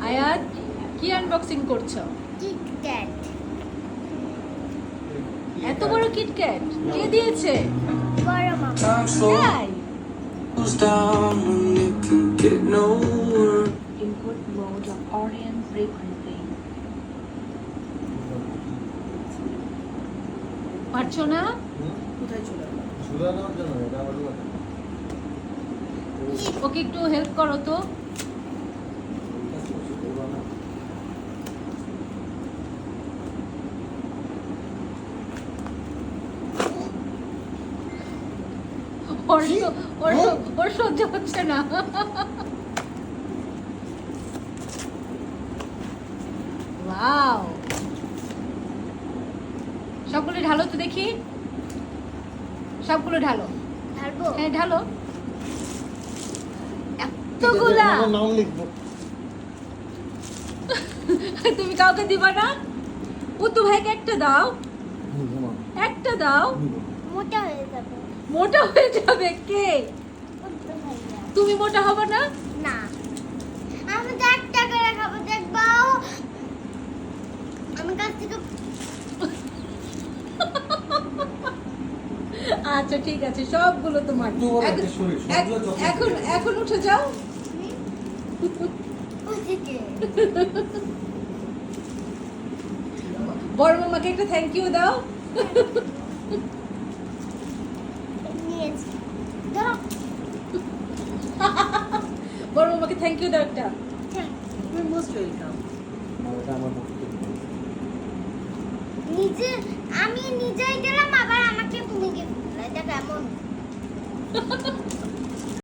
আয়াত কি আনবক্সিং করছো? কিটক্যাট। এত বড় কিটক্যাট কে দিয়েছে? বড় মামা। তাই? down when you can get nowhere. Input mode of Orion frequency. পারছো না? কোথায় চলে গেল? ঝুলানোর জন্য এটা হলো ওকে একটু হেল্প করো তো। ওর সহ্য হচ্ছে না। ওয়াও, সবগুলো ঢালো তো দেখি, সবগুলো ঢালো। ঢালবো? হ্যাঁ ঢালো। এতগুলা আমার নাম লিখবো। তুমি কাউকে দিবা না? পুতু ভাইকে একটা দাও, একটা দাও। মোটা হয়ে যাবে। মোটা হয়ে যাবে কে? মোটা হয়ে যাবে। তুমি মোটা হবে না? না, আমি তো 1 টাকা খাবো, দেখবো আমি কাছ থেকে। আচ্ছা ঠিক আছে, সবগুলো তোমার। এত বড় একটা শরীর, সবগুলো চকলেট। এখন উঠে যাও। ওদিকে বড় মামাকে একটা থ্যাংক ইউ দাও। নিয়েছি। ধরো। বড় মামাকে থ্যাংক ইউ দাও একটা। তুমি মোস্ট ওয়েলকাম। এটা আমার পক্ষে নিজে আমি নিজেই গেলাম, আবার আমাকে তুমি গিফট দিলে। এটা কেমন?